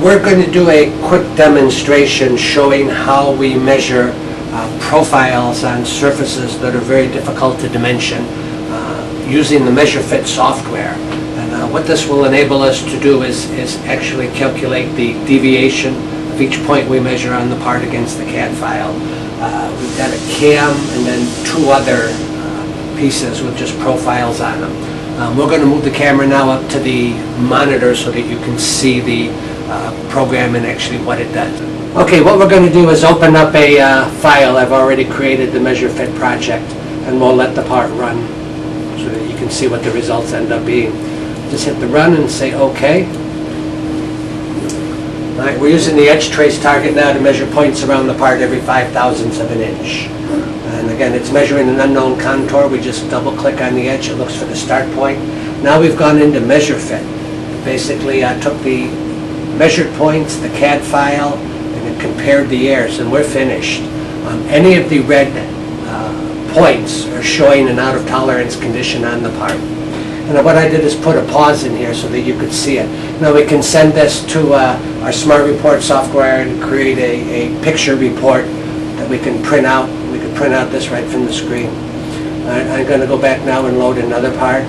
We're going to do a quick demonstration showing how we measure profiles on surfaces that are very difficult to dimension using the MeasureFit software. And what this will enable us to do is actually calculate the deviation of each point we measure on the part against the CAD file. We've got a cam and then two other pieces with just profiles on them. We're going to move the camera now up to the monitor so that you can see the program and actually what it does. Okay, what we're going to do is open up a file. I've already created the MeasureFit project, and we'll let the part run so that you can see what the results end up being. Just hit the run and say OK. All right, we're using the edge trace target now to measure points around the part every 5,000ths of an inch. And again, it's measuring an unknown contour. We just double click on the edge, it looks for the start point. Now we've gone into MeasureFit. Basically, I took the measured points, the CAD file, and it compared the errors, and we're finished. Any of the red points are showing an out of tolerance condition on the part. And what I did is put a pause in here so that you could see it. Now we can send this to our Smart Report software and create a picture report that we can print out. We can print out this right from the screen. I'm going to go back now and load another part.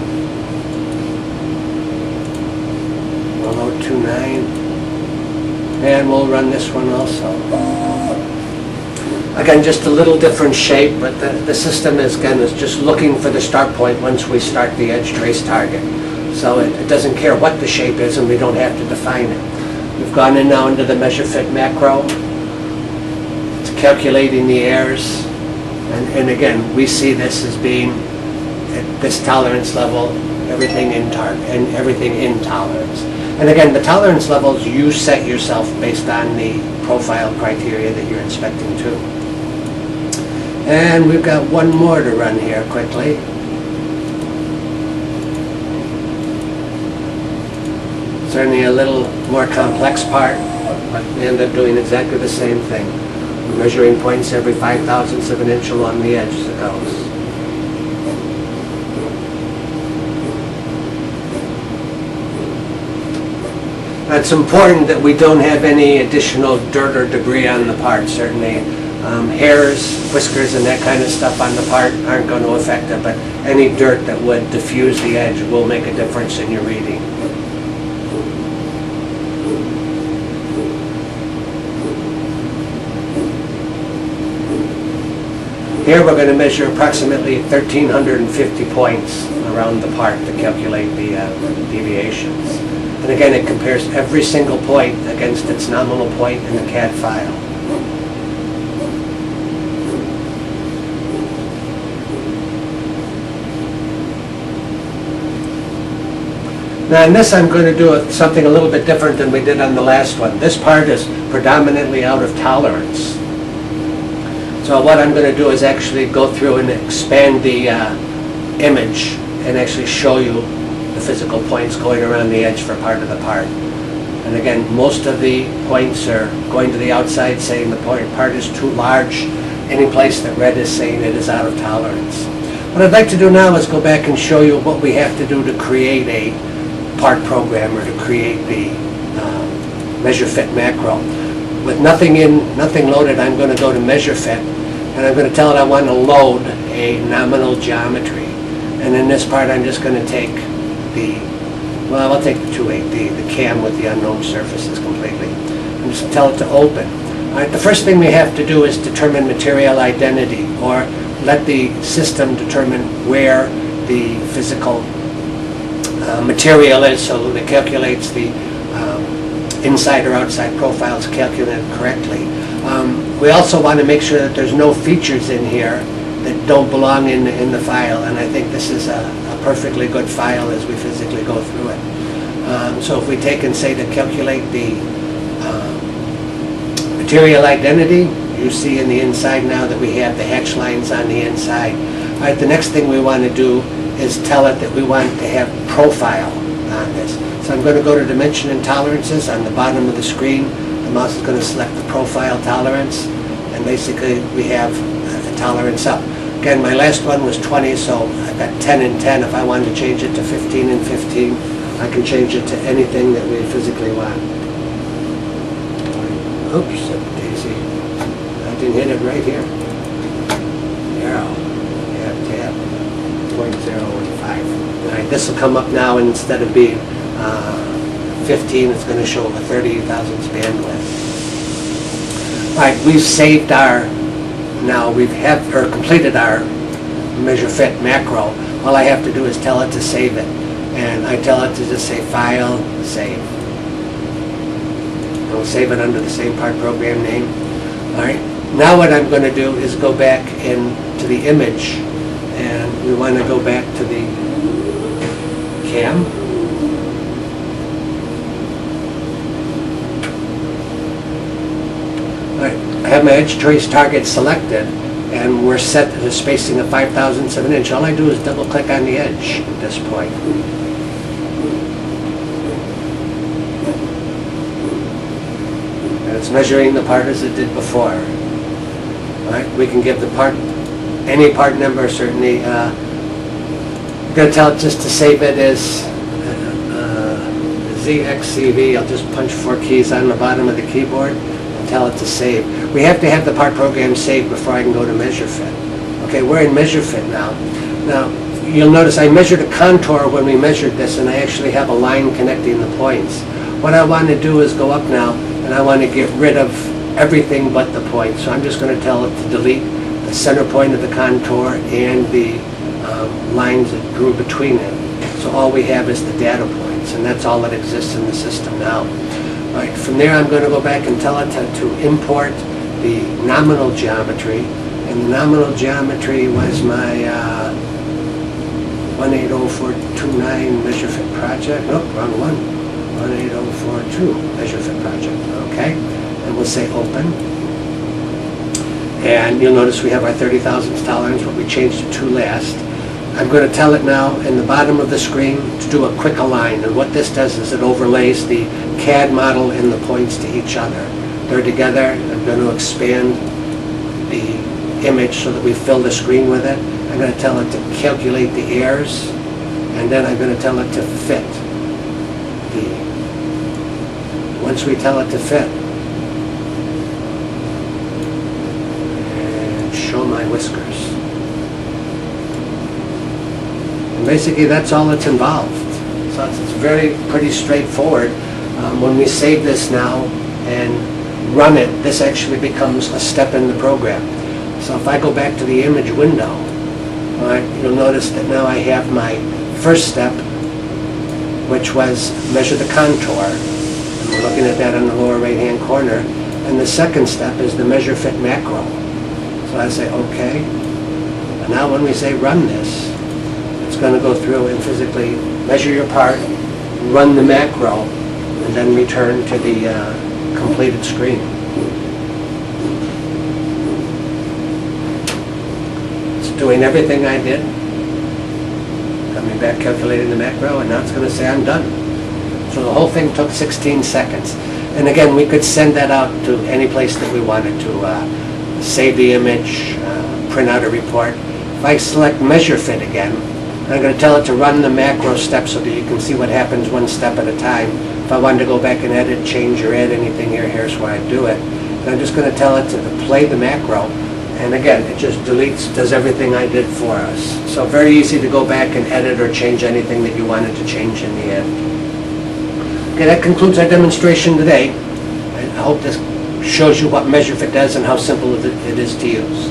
We'll load 2.9. And we'll run this one also. Again, just a little different shape, but the system is just looking for the start point once we start the edge trace target. So it doesn't care what the shape is, and we don't have to define it. We've gone in now into the MeasureFit macro. It's calculating the errors, and again, we see this as being at this tolerance level, everything in tolerance. And again, the tolerance levels you set yourself based on the profile criteria that you're inspecting too. And we've got one more to run here quickly. Certainly a little more complex part, but we end up doing exactly the same thing. We're measuring points every 5,000ths of an inch along the edge as it goes. It's important that we don't have any additional dirt or debris on the part, certainly. Hairs, whiskers, and that kind of stuff on the part aren't going to affect it, but any dirt that would diffuse the edge will make a difference in your reading. Here we're going to measure approximately 1,350 points around the part to calculate the deviations. And again, it compares every single point against its nominal point in the CAD file. Now in this I'm going to do something a little bit different than we did on the last one. This part is predominantly out of tolerance. So what I'm going to do is actually go through and expand the image and actually show you the physical points going around the edge for part of the part. And again, most of the points are going to the outside, saying the part is too large. Any place that red is saying it is out of tolerance. What I'd like to do now is go back and show you what we have to do to create a part program or to create the MeasureFit macro. With nothing loaded, I'm going to go to MeasureFit, and I'm going to tell it I want to load a nominal geometry. And in this part, I'm just going to take I'll take the 2.8D, the cam with the unknown surfaces completely, and just tell it to open. All right, the first thing we have to do is determine material identity, or let the system determine where the physical material is, so that it calculates the inside or outside profiles calculated correctly. We also want to make sure that there's no features in here that don't belong in the file, and I think this is a perfectly good file as we physically go through it. So if we take and say to calculate the material identity, you see in the inside now that we have the hatch lines on the inside. All right, the next thing we want to do is tell it that we want to have profile on this. So I'm going to go to dimension and tolerances on the bottom of the screen. The mouse is going to select the profile tolerance, and basically we have the tolerance up. Again, my last one was 20, so I've got 10 and 10. If I wanted to change it to 15 and 15, I can change it to anything that we physically want. Oops, daisy. I didn't hit it right here. Arrow. Tab. 0.015. All right, this will come up now, and instead of being 15, it's going to show a 30 thousandths bandwidth. All right, we've saved our, now we've completed our MeasureFit macro. All I have to do is tell it to save it. And I tell it to just say File, Save. We'll save it under the same part program name. All right, now what I'm going to do is go back into the image, and we want to go back to the cam. All right, I have my edge trace target selected, and we're set to a spacing of 5 thousandths of an inch. All I do is double click on the edge at this point. And it's measuring the part as it did before. All right, we can give the part, any part number, certainly. I'm going to tell it just to save it as ZXCV. I'll just punch 4 keys on the bottom of the keyboard and tell it to save. We have to have the part program saved before I can go to MeasureFit. Okay, we're in MeasureFit now. Now, you'll notice I measured a contour when we measured this, and I actually have a line connecting the points. What I want to do is go up now, and I want to get rid of everything but the point. So I'm just going to tell it to delete the center point of the contour and the lines that grew between it. So all we have is the data points, and that's all that exists in the system now. All right, from there I'm going to go back and tell it to import the nominal geometry, and the nominal geometry was my 180429 MeasureFit project. Nope, wrong one. 18042 MeasureFit project. Okay, and we'll say open. And you'll notice we have our 30 thousandths tolerance, but we changed it to last. I'm going to tell it now in the bottom of the screen to do a quick align, and what this does is it overlays the CAD model and the points to each other. They're together. I'm going to expand the image so that we fill the screen with it. I'm going to tell it to calculate the airs, and then I'm going to tell it to fit. Once we tell it to fit, and show my whiskers. And basically that's all that's involved. So it's pretty straightforward. When we save this now and run it, this actually becomes a step in the program. So if I go back to the image window, all right, you'll notice that now I have my first step, which was measure the contour. And we're looking at that on the lower right-hand corner. And the second step is the MeasureFit macro. So I say OK. And now when we say run this, it's going to go through and physically measure your part, run the macro, and then return to the completed screen. It's doing everything I did. Coming back, calculating the macro, and now it's going to say I'm done. So the whole thing took 16 seconds. And again, we could send that out to any place that we wanted to. Save the image, print out a report. If I select MeasureFit again, I'm going to tell it to run the macro steps so that you can see what happens one step at a time. If I wanted to go back and edit, change, or add anything here, here's where I do it. And I'm just going to tell it to play the macro. And again, it just deletes, does everything I did for us. So very easy to go back and edit or change anything that you wanted to change in the end. Okay, that concludes our demonstration today. I hope this shows you what MeasureFit does and how simple it is to use.